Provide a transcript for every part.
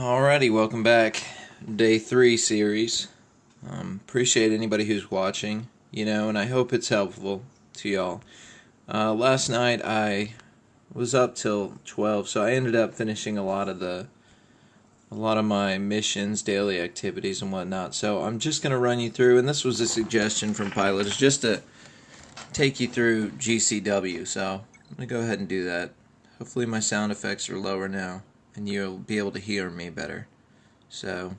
Alrighty, welcome back. Day 3 series. Appreciate anybody who's watching, and I hope it's helpful to y'all. Last night I was up till 12, so I ended up finishing a lot of my missions, daily activities, and whatnot. So I'm just going to run you through, and this was a suggestion from Pilot, is just to take you through GCW. So I'm going to go ahead and do that. Hopefully my sound effects are lower now, and you'll be able to hear me better. So,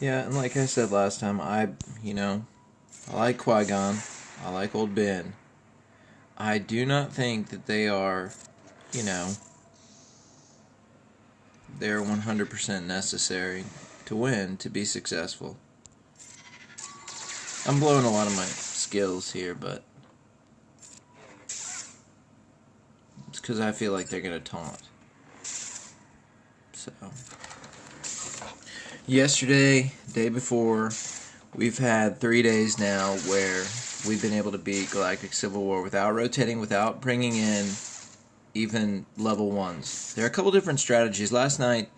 yeah, and like I said last time, I like Qui-Gon, I like Old Ben. I do not think that they are, they're 100% necessary to win, to be successful. I'm blowing a lot of my skills here, but it's because I feel like they're going to taunt. So, yesterday, day before, we've had 3 days now where we've been able to beat Galactic Civil War without rotating, without bringing in even level 1s. There are a couple different strategies. Last night,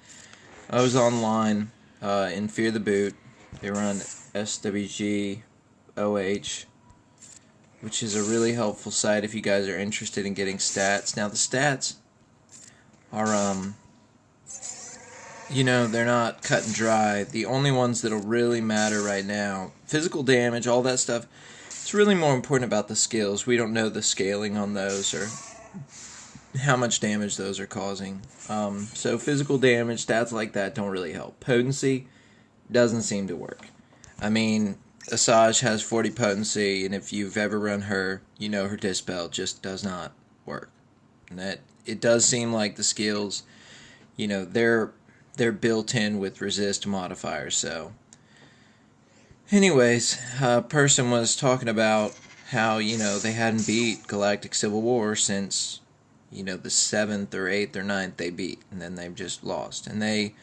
I was online in Fear the Boot. They run SWG OH, which is a really helpful site if you guys are interested in getting stats. Now, the stats are, they're not cut and dry. The only ones that'll really matter right now, physical damage, all that stuff, it's really more important about the skills. We don't know the scaling on those or how much damage those are causing. So physical damage, stats like that don't really help. Potency doesn't seem to work. I mean, Asajj has 40 potency, and if you've ever run her, her Dispel just does not work. And that it does seem like the skills, they're built in with resist modifiers. So, anyways, a person was talking about how, they hadn't beat Galactic Civil War since, the 7th or 8th or 9th they beat, and then they've just lost. And they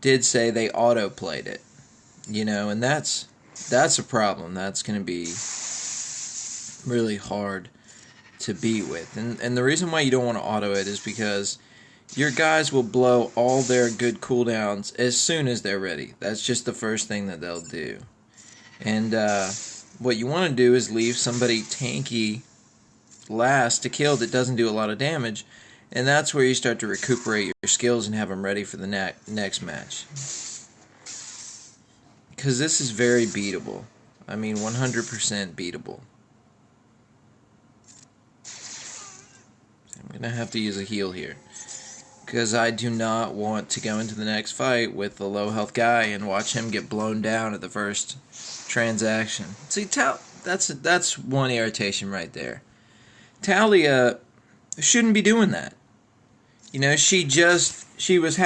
did say they auto-played it, and that's a problem. That's going to be really hard to beat with. And the reason why you don't want to auto it is because your guys will blow all their good cooldowns as soon as they're ready. That's just the first thing that they'll do. And what you want to do is leave somebody tanky last to kill that doesn't do a lot of damage, and that's where you start to recuperate your skills and have them ready for the next match. Because this is very beatable. I mean, 100% beatable. I'm going to have to use a heal here, because I do not want to go into the next fight with a low health guy and watch him get blown down at the first transaction. See, that's one irritation right there. Talia shouldn't be doing that. She was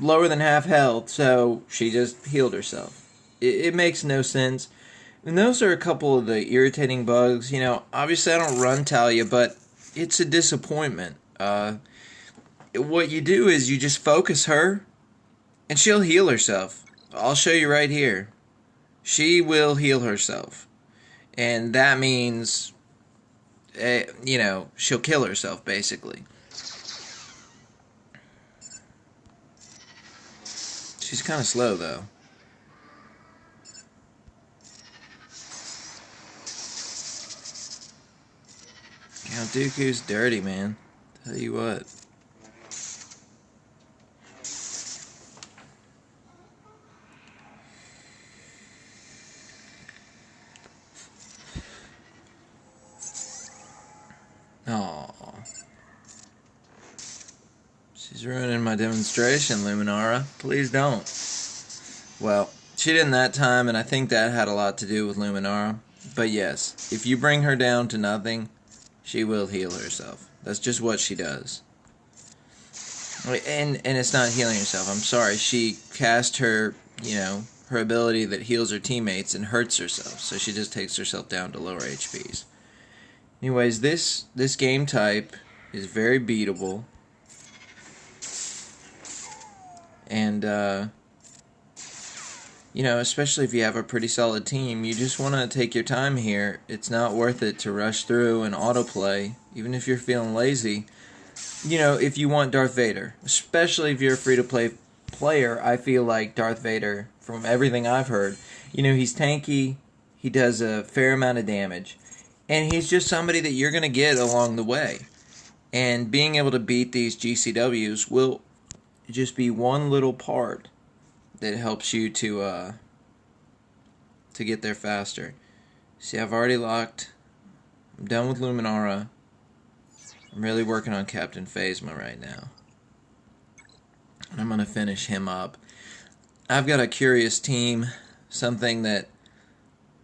lower than half health, so she just healed herself. It makes no sense. And those are a couple of the irritating bugs. Obviously I don't run Talia, but it's a disappointment. What you do is you just focus her, and she'll heal herself. I'll show you right here. She will heal herself. And that means, she'll kill herself, basically. She's kind of slow, though. Count Dooku's dirty, man. Tell you what. Aww. She's ruining my demonstration, Luminara. Please don't. Well, she didn't that time, and I think that had a lot to do with Luminara. But yes, if you bring her down to nothing, she will heal herself. That's just what she does. And it's not healing herself. I'm sorry. She cast her, her ability that heals her teammates and hurts herself. So she just takes herself down to lower HPs. Anyways, this game type is very beatable. And especially if you have a pretty solid team, you just want to take your time here. It's not worth it to rush through and autoplay, even if you're feeling lazy. If you want Darth Vader, especially if you're a free-to-play player, I feel like Darth Vader, from everything I've heard, he's tanky, he does a fair amount of damage, and he's just somebody that you're going to get along the way. And being able to beat these GCWs will just be one little part that helps you to get there faster. See, I've already locked. I'm done with Luminara. I'm really working on Captain Phasma right now. And I'm going to finish him up. I've got a curious team, something that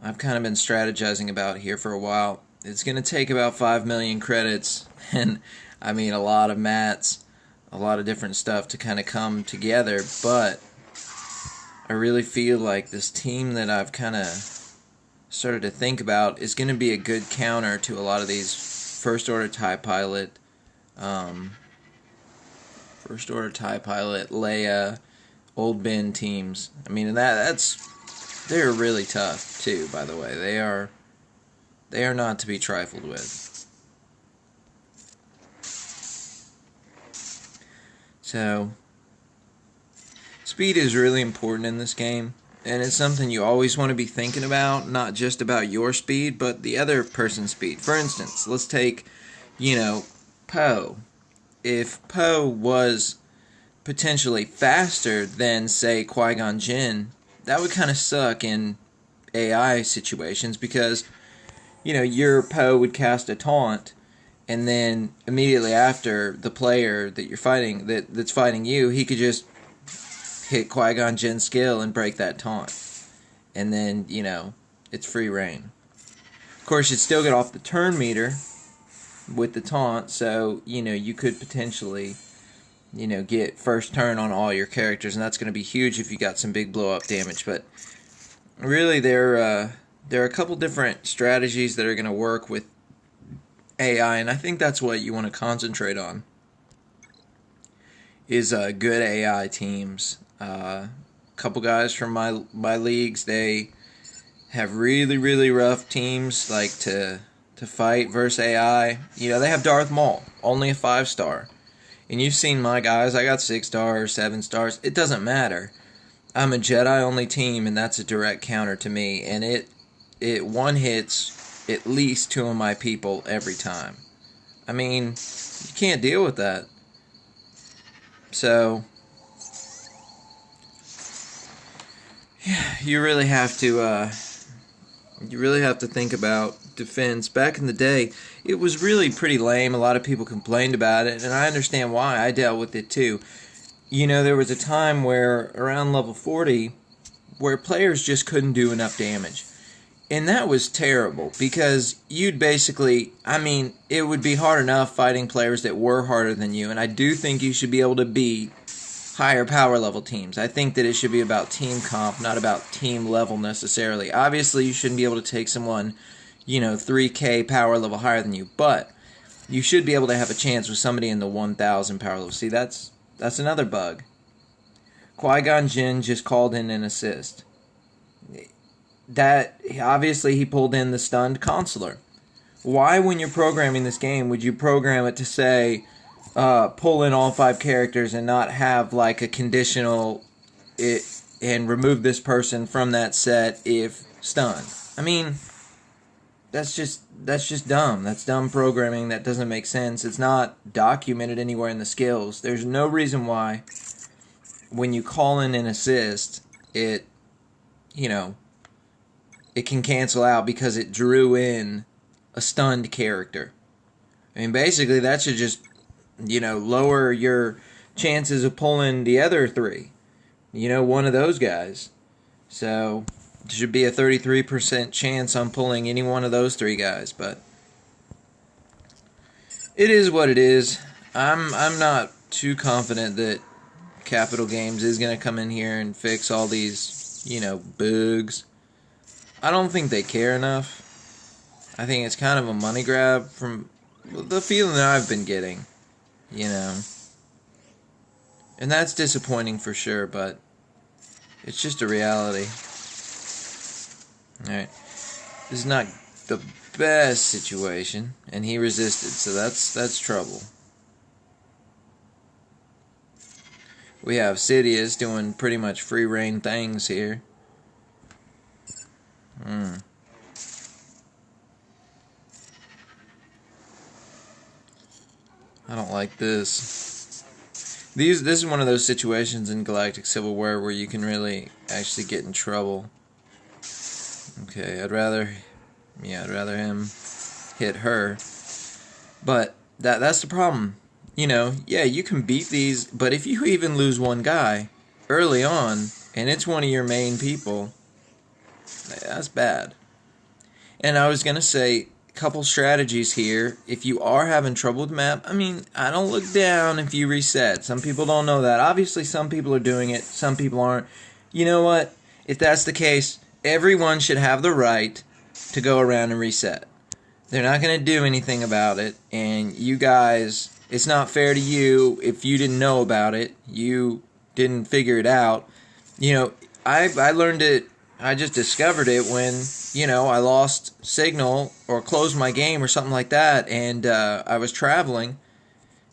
I've kind of been strategizing about here for a while. It's going to take about 5 million credits, and I mean a lot of mats, a lot of different stuff to kind of come together, but I really feel like this team that I've kind of started to think about is going to be a good counter to a lot of these First Order TIE Pilot, Leia, Old Ben teams. I mean, they're really tough too. By the way, they are not to be trifled with. So, speed is really important in this game, and it's something you always want to be thinking about, not just about your speed, but the other person's speed. For instance, let's take, Poe. If Poe was potentially faster than, say, Qui-Gon Jinn, that would kind of suck in AI situations because, your Poe would cast a taunt, and then immediately after, the player that you're fighting, that's fighting you, he could just hit Qui-Gon Jinn's skill and break that taunt. And then, it's free reign. Of course, you'd still get off the turn meter with the taunt, so, you could potentially, get first turn on all your characters, and that's going to be huge if you got some big blow-up damage. But really, there are a couple different strategies that are going to work with AI, and I think that's what you want to concentrate on, is good AI teams. A couple guys from my leagues, they have really, really rough teams, like to fight versus AI. They have Darth Maul, only a 5-star. And you've seen my guys, I got 6 stars, 7 stars. It doesn't matter. I'm a Jedi-only team, and that's a direct counter to me. And it one-hits at least 2 of my people every time. I mean, you can't deal with that. So, yeah, you really have to think about defense. Back in the day, it was really pretty lame. A lot of people complained about it, and I understand why. I dealt with it too. There was a time where, around level 40, where players just couldn't do enough damage. And that was terrible, because you'd basically, it would be hard enough fighting players that were harder than you, and I do think you should be able to beat higher power level teams. I think that it should be about team comp, not about team level necessarily. Obviously, you shouldn't be able to take someone, 3K power level higher than you, but you should be able to have a chance with somebody in the 1,000 power level. See, that's another bug. Qui-Gon Jinn just called in an assist. That, obviously, he pulled in the stunned consular. Why, when you're programming this game, would you program it to say, pull in all 5 characters and not have like a conditional and remove this person from that set if stunned? I mean, that's just dumb. That's dumb programming. That doesn't make sense. It's not documented anywhere in the skills. There's no reason why when you call in an assist, it can cancel out because it drew in a stunned character. I mean, basically, that should just, lower your chances of pulling the other 3. One of those guys. So, it should be a 33% chance on pulling any one of those 3 guys, but it is what it is. I'm not too confident that Capital Games is going to come in here and fix all these, bugs. I don't think they care enough. I think it's kind of a money grab from the feeling that I've been getting, And that's disappointing for sure, but It's just a reality. Alright. This is not the best situation, and he resisted, so that's trouble. We have Sidious doing pretty much free reign things here. I don't like this. This is one of those situations in Galactic Civil War where you can really actually get in trouble. Okay, I'd rather him hit her. But that's the problem. You know, yeah, you can beat these, but if you even lose one guy early on, and it's one of your main people, that's bad. And I was going to say, a couple strategies here. If you are having trouble with the map, I mean, I don't look down if you reset. Some people don't know that. Obviously, some people are doing it, some people aren't. You know what? If that's the case, everyone should have the right to go around and reset. They're not going to do anything about it, and you guys, it's not fair to you if you didn't know about it, you didn't figure it out. You know, I learned it, I just discovered it when, you know, I lost signal or closed my game or something like that, and I was traveling,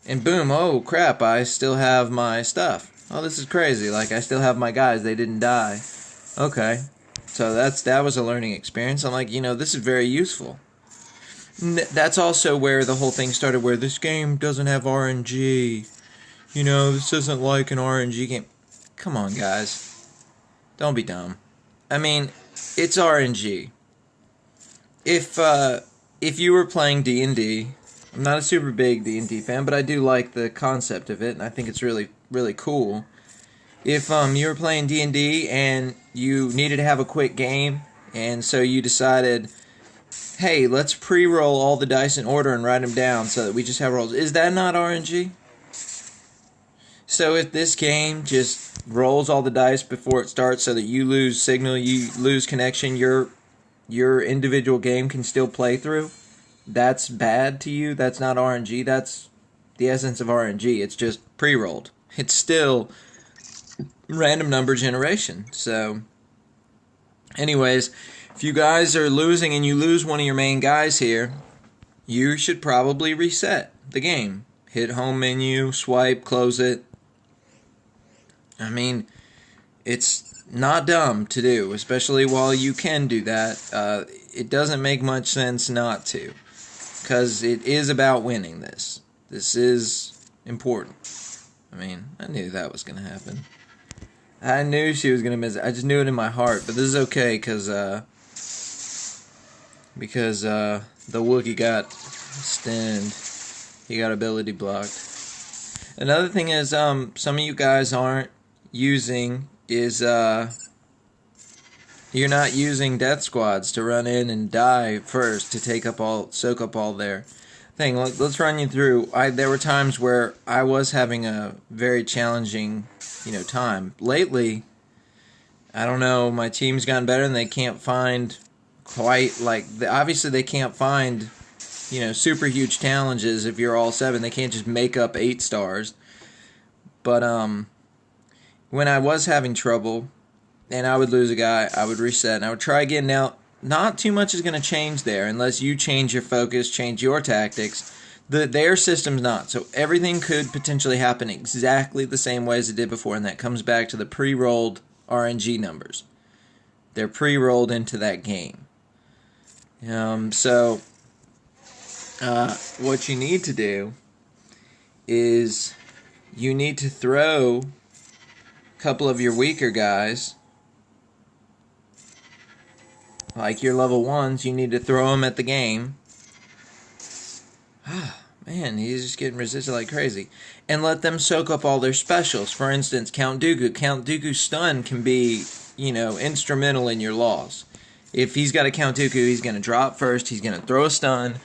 and boom, oh crap, I still have my stuff. Oh, this is crazy, like I still have my guys, they didn't die. Okay, so that was a learning experience. I'm like, you know, this is very useful. That's also where the whole thing started, where this game doesn't have RNG. You know, this isn't like an RNG game. Come on, guys. Don't be dumb. I mean, it's RNG. If you were playing D&D, I'm not a super big D&D fan, but I do like the concept of it, and I think it's really, really cool. If you were playing D&D and you needed to have a quick game, and so you decided, hey, let's pre-roll all the dice in order and write them down so that we just have rolls. Is that not RNG? So if this game just rolls all the dice before it starts so that you lose signal, you lose connection, your individual game can still play through, that's bad to you? That's not RNG? That's the essence of RNG. It's just pre-rolled. It's still random number generation. So, anyways, if you guys are losing and you lose one of your main guys here, you should probably reset the game. Hit home menu, swipe, close it. I mean, it's not dumb to do, especially while you can do that. It doesn't make much sense not to, because it is about winning this. This is important. I mean, I knew that was going to happen. I knew she was going to miss it. I just knew it in my heart, but this is okay, because the Wookiee got stunned. He got ability blocked. Another thing is, some of you guys aren't using is, you're not using death squads to run in and die first to soak up all their thing. Let's run you through. There were times where I was having a very challenging, time. Lately, I don't know, my team's gotten better and they can't find obviously they can't find, super huge challenges if you're all 7. They can't just make up 8 stars. But, when I was having trouble and I would lose a guy, I would reset and I would try again. Now, not too much is going to change there unless you change your focus, change your tactics. Their system's not. So everything could potentially happen exactly the same way as it did before, and that comes back to the pre-rolled RNG numbers. They're pre-rolled into that game. So what you need to do is you need to throw a couple of your weaker guys, like your level 1s, you need to throw them at the game. Man, he's just getting resisted like crazy. And let them soak up all their specials. For instance, Count Dooku. Count Dooku's stun can be, instrumental in your loss. If he's got a Count Dooku, he's going to drop first, he's going to throw a stun,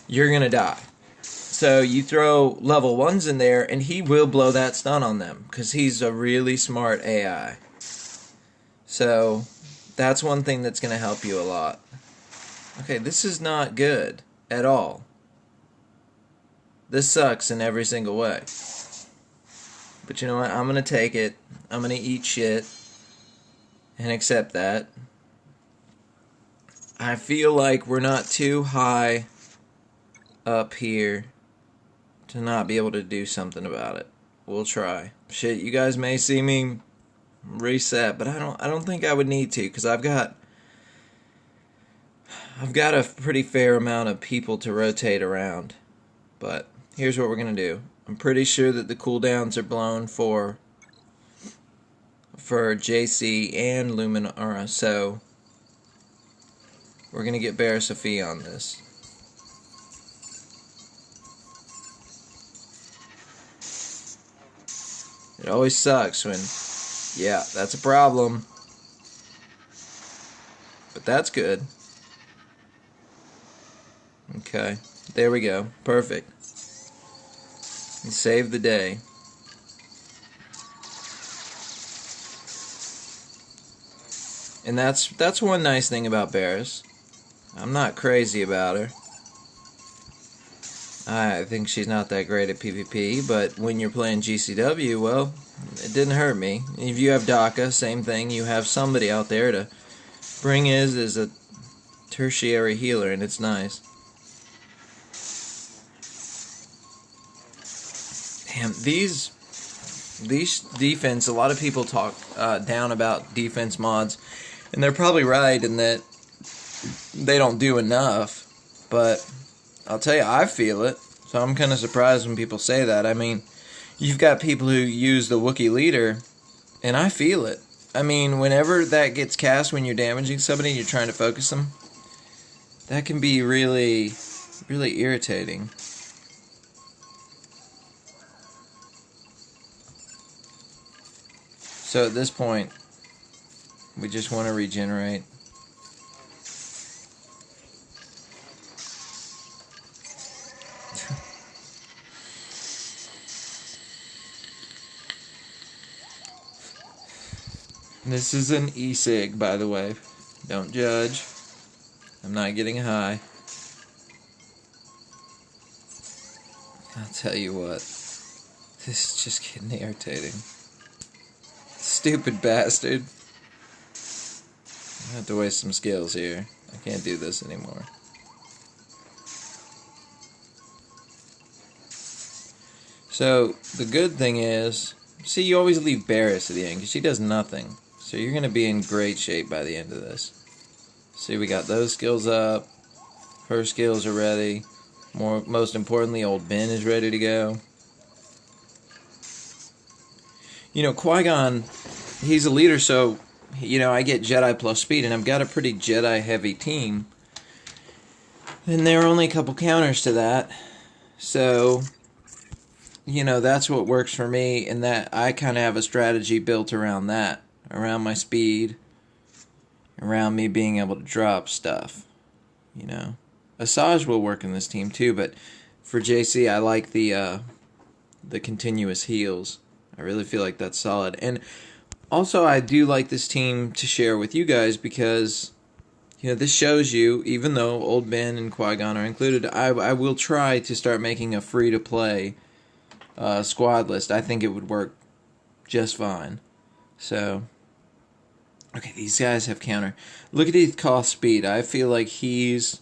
you're going to die. So you throw level 1s in there, and he will blow that stun on them, because he's a really smart AI. So that's one thing that's going to help you a lot. Okay, this is not good at all. This sucks in every single way. But you know what? I'm going to take it. I'm going to eat shit. and accept that. I feel like we're not too high up here to not be able to do something about it. We'll try. Shit, you guys may see me reset, but I don't think I would need to, because I've got a pretty fair amount of people to rotate around. But here's what we're gonna do. I'm pretty sure that the cooldowns are blown for JC and Luminara, so we're gonna get Barra Sophia on this. It always sucks when, yeah, that's a problem. But that's good. Okay, there we go. Perfect. And save the day. And that's one nice thing about Barris. I'm not crazy about her. I think she's not that great at PvP, but when you're playing GCW, well, it didn't hurt me. If you have DACA, same thing. You have somebody out there to bring as a tertiary healer, and it's nice. Damn, these defense, a lot of people talk down about defense mods, and they're probably right in that they don't do enough, but I'll tell you, I feel it, so I'm kind of surprised when people say that. I mean, you've got people who use the Wookiee leader, and I feel it. I mean, whenever that gets cast when you're damaging somebody and you're trying to focus them, that can be really, really irritating. So at this point, we just want to regenerate. This is an e-cig, by the way. Don't judge. I'm not getting high. I'll tell you what. This is just getting irritating. Stupid bastard. I have to waste some skills here. I can't do this anymore. So, the good thing is, see, you always leave Barris at the end, because she does nothing. So you're going to be in great shape by the end of this. See, we got those skills up. Her skills are ready. Most importantly, old Ben is ready to go. You know, Qui-Gon, he's a leader, so, you know, I get Jedi plus speed, and I've got a pretty Jedi-heavy team. And there are only a couple counters to that. So, you know, that's what works for me, and that I kind of have a strategy built around that. Around my speed, around me being able to drop stuff, you know. Asajj will work in this team too, but for JC, I like the continuous heals. I really feel like that's solid. And also, I do like this team to share with you guys because, you know, this shows you, even though Old Ben and Qui-Gon are included, I will try to start making a free-to-play squad list. I think it would work just fine. So, okay, these guys have counter. Look at his cost speed. I feel like he's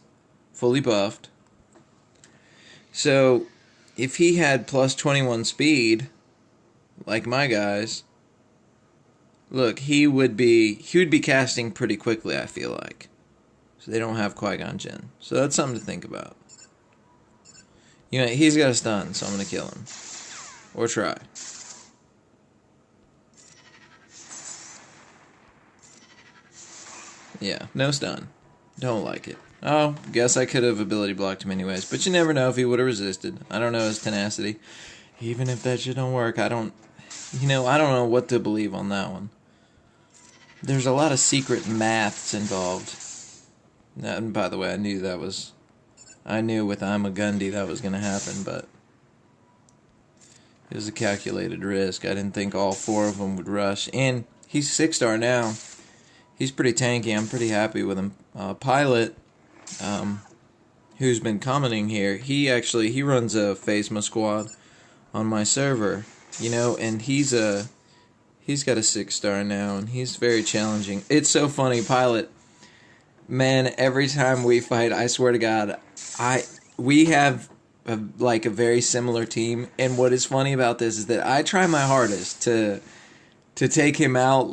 fully buffed. So, if he had plus 21 speed, like my guys, look, he would be casting pretty quickly, I feel like. So they don't have Qui-Gon Jinn. So that's something to think about. You know, he's got a stun, so I'm going to kill him. Or try. Yeah, no stun. Don't like it. Oh, guess I could have ability blocked him anyways. But you never know if he would have resisted. I don't know his tenacity. Even if that shit don't work, I don't know what to believe on that one. There's a lot of secret maths involved. And by the way, I knew with I'm a Gundy that was going to happen, but it was a calculated risk. I didn't think all four of them would rush. And he's 6-star now. He's pretty tanky. I'm pretty happy with him. Pilot, who's been commenting here, he runs a Phasma squad on my server, you know, and his He's got a 6-star now, and he's very challenging. It's so funny, Pilot. Man, every time we fight, I swear to God, we have a very similar team. And what is funny about this is that I try my hardest to take him out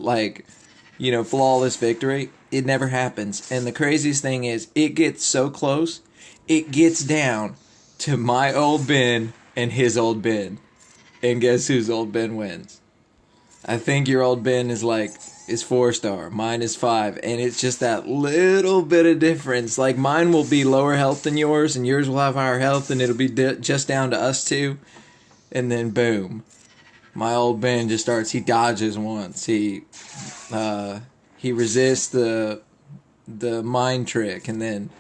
flawless victory. It never happens. And the craziest thing is, it gets so close, it gets down to my old Ben and his old Ben. And guess whose old Ben wins? I think your old Ben is 4-star. Mine is 5. And it's just that little bit of difference. Like, mine will be lower health than yours, and yours will have higher health, and it'll be just down to us two. And then, boom. My old Ben just starts, he dodges once. He resists the mind trick, and then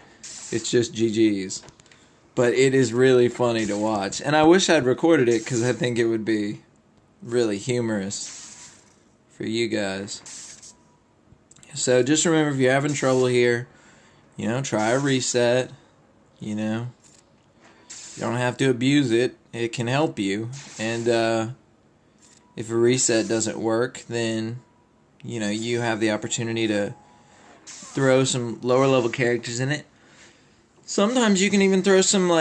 it's just GG's. But it is really funny to watch. And I wish I'd recorded it, because I think it would be really humorous for you guys. So just remember, if you're having trouble here, try a reset. You don't have to abuse it. It can help you. And if a reset doesn't work, then you have the opportunity to throw some lower level characters in it. Sometimes you can even throw some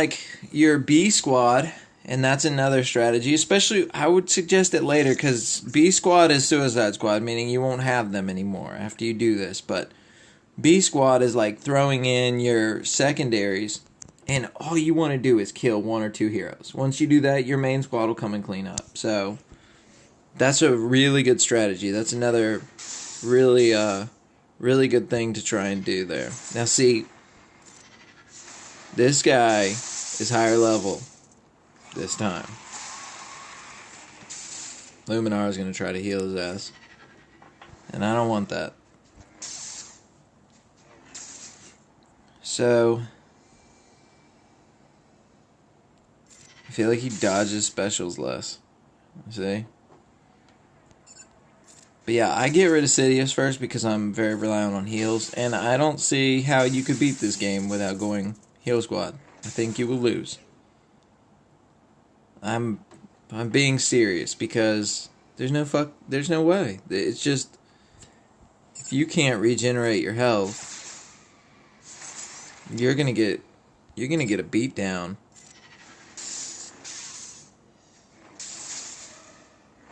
your B squad, and that's another strategy. Especially, I would suggest it later, because B squad is Suicide Squad, meaning you won't have them anymore after you do this. But B squad is like throwing in your secondaries, and all you want to do is kill 1 or 2 heroes. Once you do that, your main squad will come and clean up. So that's a really good strategy. That's another really good thing to try and do there. Now see, this guy is higher level this time. Luminar is going to try to heal his ass. And I don't want that. So I feel like he dodges specials less. See? But yeah, I get rid of Sidious first because I'm very reliant on heals. And I don't see how you could beat this game without going heal squad. I think you will lose. I'm being serious, because there's no way. It's just, if you can't regenerate your health, you're gonna get a beat down.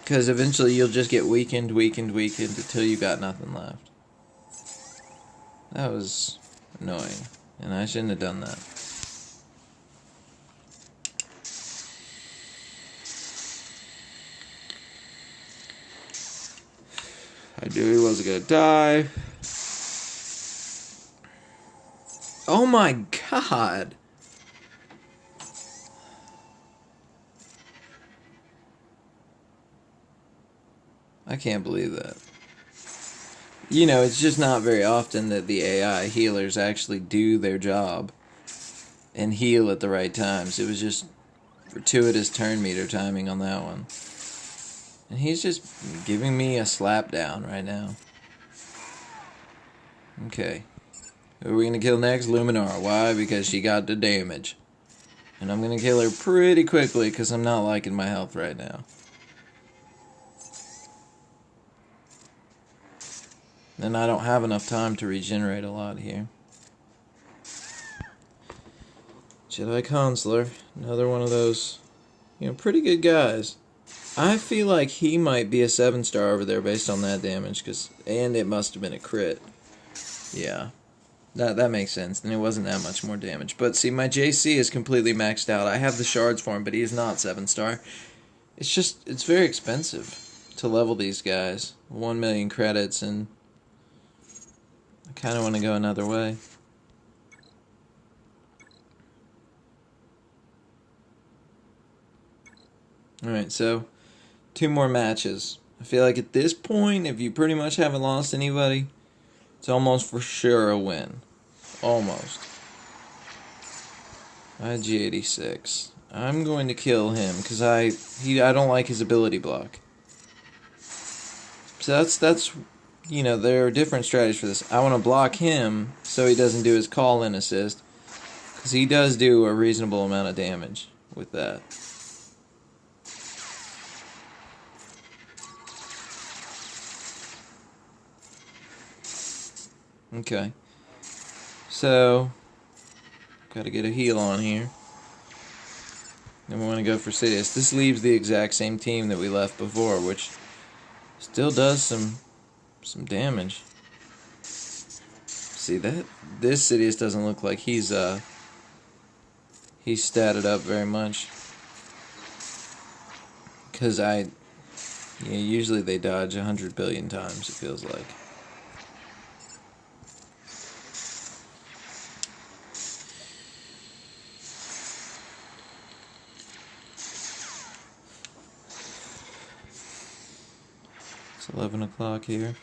Because eventually you'll just get weakened until you got nothing left. That was annoying, and I shouldn't have done that. I knew he wasn't gonna die. Oh my god! I can't believe that. It's just not very often that the AI healers actually do their job and heal at the right times. It was just gratuitous turn meter timing on that one. And he's just giving me a slap down right now. Okay. Who are we going to kill next? Luminar. Why? Because she got the damage. And I'm going to kill her pretty quickly because I'm not liking my health right now. And I don't have enough time to regenerate a lot here. Jedi Consular. Another one of those, pretty good guys. I feel like he might be a 7-star over there based on that damage, and it must have been a crit. Yeah, that makes sense. And it wasn't that much more damage. But see, my JC is completely maxed out. I have the shards for him, but he is not 7-star. It's very expensive to level these guys. 1 million credits, and I kind of want to go another way. Alright, so 2 more matches. I feel like at this point, if you pretty much haven't lost anybody, it's almost for sure a win. Almost. IG-86. I'm going to kill him because I don't like his ability block. So that's there are different strategies for this. I want to block him so he doesn't do his call-in assist, because he does do a reasonable amount of damage with that. Okay. So, gotta get a heal on here. Then we want to go for Sidious. This leaves the exact same team that we left before, which still does some damage. See that? This Sidious doesn't look like he's statted up very much. Because usually they dodge 100 billion times, it feels like. It's 11 o'clock here.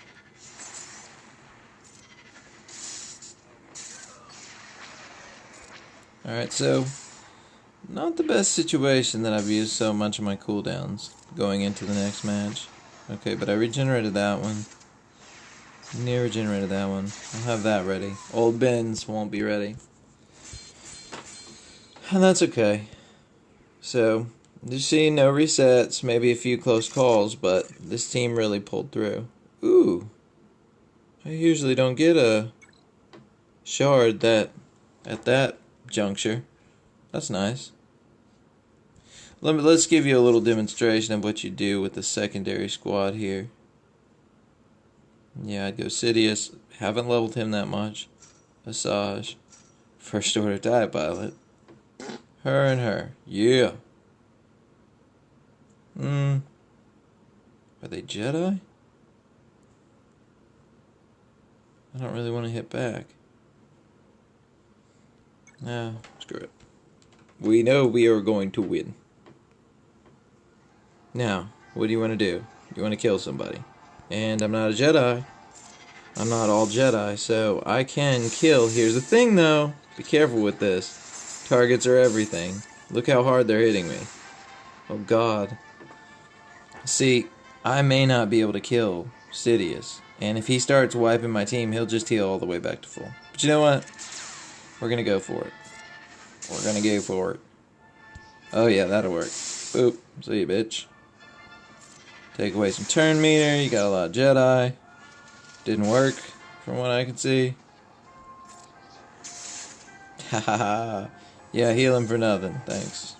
Alright, so not the best situation that I've used so much of my cooldowns going into the next match. Okay, but I regenerated that one. Near regenerated that one. I'll have that ready. Old Ben's won't be ready. And that's okay. So, you see, no resets, maybe a few close calls, but this team really pulled through. Ooh. I usually don't get a shard at that juncture. That's nice. Let's give you a little demonstration of what you do with the secondary squad here. Yeah, I'd go Sidious. Haven't leveled him that much. Asajj. First order TIE pilot. Her and her. Yeah. Are they Jedi? I don't really want to hit back. No, screw it. We know we are going to win. Now, what do you want to do? You want to kill somebody. And I'm not a Jedi. I'm not all Jedi, so I can kill. Here's the thing, though. Be careful with this. Targets are everything. Look how hard they're hitting me. Oh, God. See, I may not be able to kill Sidious. And if he starts wiping my team, he'll just heal all the way back to full. But you know what? We're going to go for it. We're going to go for it. Oh, yeah, that'll work. Boop. See you, bitch. Take away some turn meter. You got a lot of Jedi. Didn't work, from what I can see. Ha ha ha. Yeah, heal him for nothing. Thanks.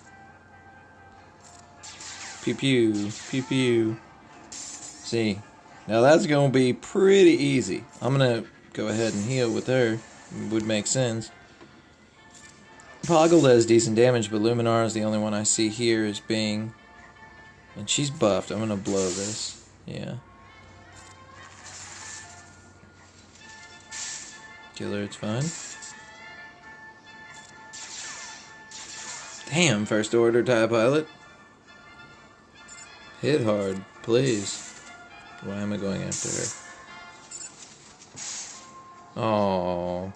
Pew pew. Pew pew. See. Now that's going to be pretty easy. I'm going to go ahead and heal with her. It would make sense. Poggle does decent damage, but Luminar is the only one I see here as being... And she's buffed. I'm going to blow this. Yeah. Kill her, it's fine. Damn, first order TIE pilot. Hit hard, please. Why am I going after her? Oh,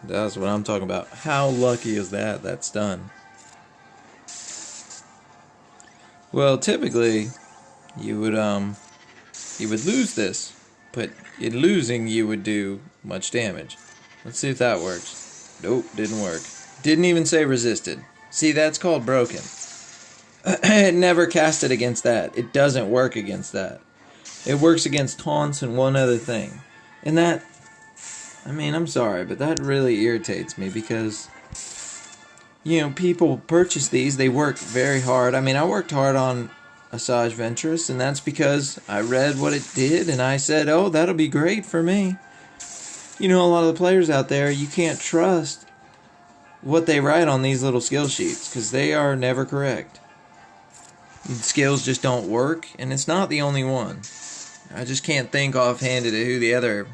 that's what I'm talking about. How lucky is that? That's done. Well, typically, you would lose this, but in losing, you would do much damage. Let's see if that works. Nope, didn't work. Didn't even say resisted. See, that's called broken. It never casted against that. It doesn't work against that. It works against taunts and one other thing. And that, I mean, I'm sorry, but that really irritates me because, you know, people purchase these, they work very hard. I mean, I worked hard on Asajj Ventress, and that's because I read what it did, and I said, oh, that'll be great for me. You know, a lot of the players out there, you can't trust what they write on these little skill sheets, because they are never correct. Skills just don't work, and it's not the only one. I just can't think offhanded of who the other,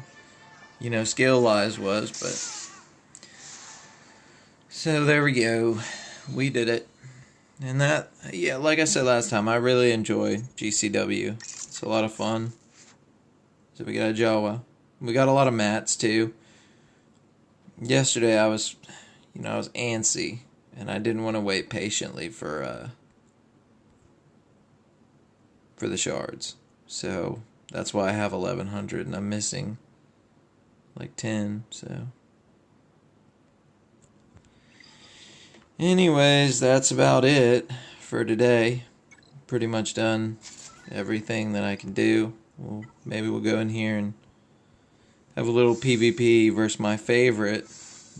you know, skill lies was, but... So there we go. We did it. And that, yeah, like I said last time, I really enjoy GCW. It's a lot of fun. So we got a Jawa. We got a lot of mats, too. Yesterday I was antsy, and I didn't want to wait patiently for the shards. So that's why I have 1100, and I'm missing like 10, so... Anyways, that's about it for today. Pretty much done everything that I can do. Maybe we'll go in here and Have a little PvP versus my favorite,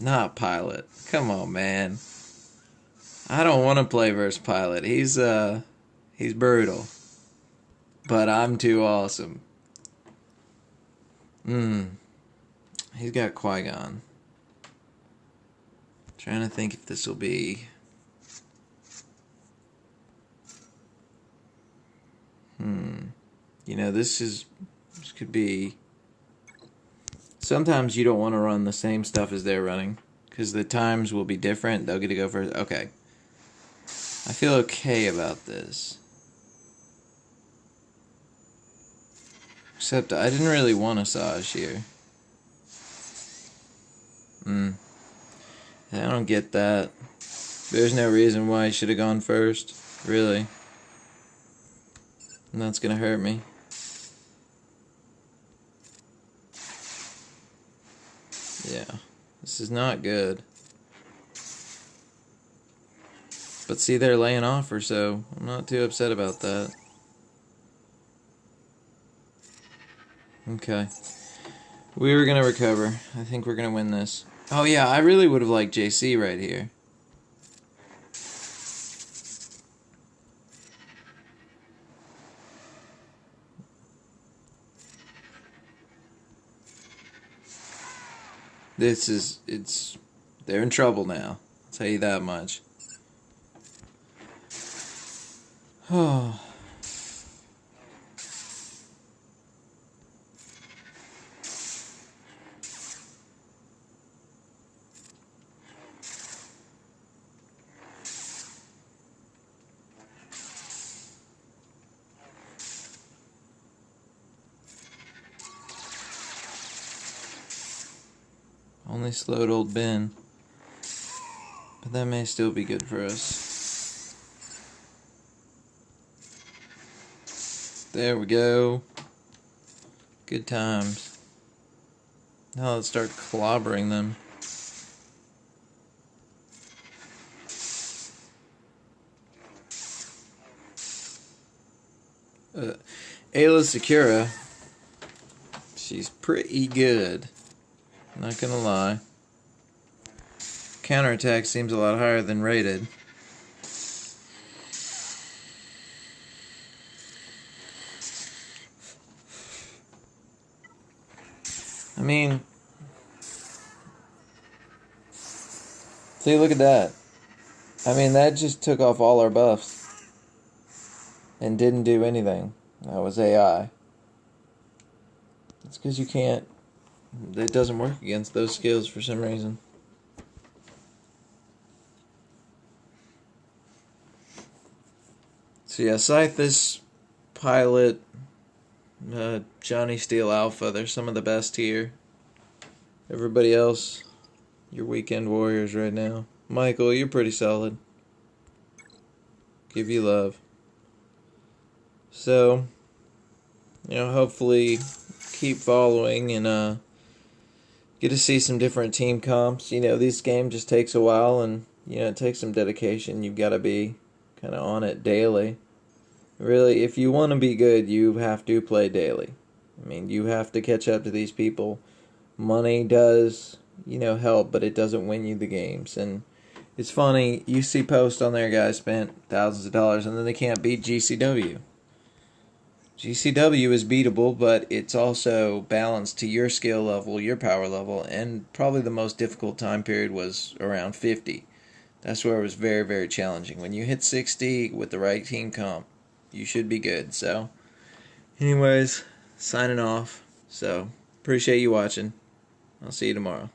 not Pilot. Come on, man. I don't want to play versus Pilot. He's brutal. But I'm too awesome. He's got Qui-Gon. Trying to think if this will be... You know, this could be... Sometimes you don't want to run the same stuff as they're running, because the times will be different. They'll get to go first. Okay. I feel okay about this. Except I didn't really want Asajj here. I don't get that. There's no reason why he should have gone first. Really. And that's gonna hurt me. Yeah. This is not good. But see, they're laying off her, so I'm not too upset about that. Okay. We were gonna recover. I think we're gonna win this. Oh yeah, I really would have liked JC right here. They're in trouble now. I'll tell you that much. Oh. Only slowed old Ben. But that may still be good for us. There we go. Good times. Now let's start clobbering them. Ayla Secura, she's pretty good. Not gonna lie. Counterattack seems a lot higher than rated. I mean, see, look at that. I mean, that just took off all our buffs and didn't do anything. That was AI. It's because you can't. It doesn't work against those skills for some reason. So yeah, Scythus, Pilot, Johnny Steel Alpha, they're some of the best here. Everybody else, your weekend warriors right now. Michael, you're pretty solid. Give you love. So, you know, hopefully keep following and get to see some different team comps. You know, this game just takes a while, and you know, it takes some dedication. You've got to be kind of on it daily. Really, if you want to be good, you have to play daily. I mean, you have to catch up to these people. Money does, you know, help, but it doesn't win you the games. And it's funny, you see posts on there, guys spent thousands of dollars, and then they can't beat GCW. GCW is beatable, but it's also balanced to your skill level, your power level, and probably the most difficult time period was around 50. That's where it was very, very challenging. When you hit 60 with the right team comp, you should be good. So, anyways, signing off. So, appreciate you watching. I'll see you tomorrow.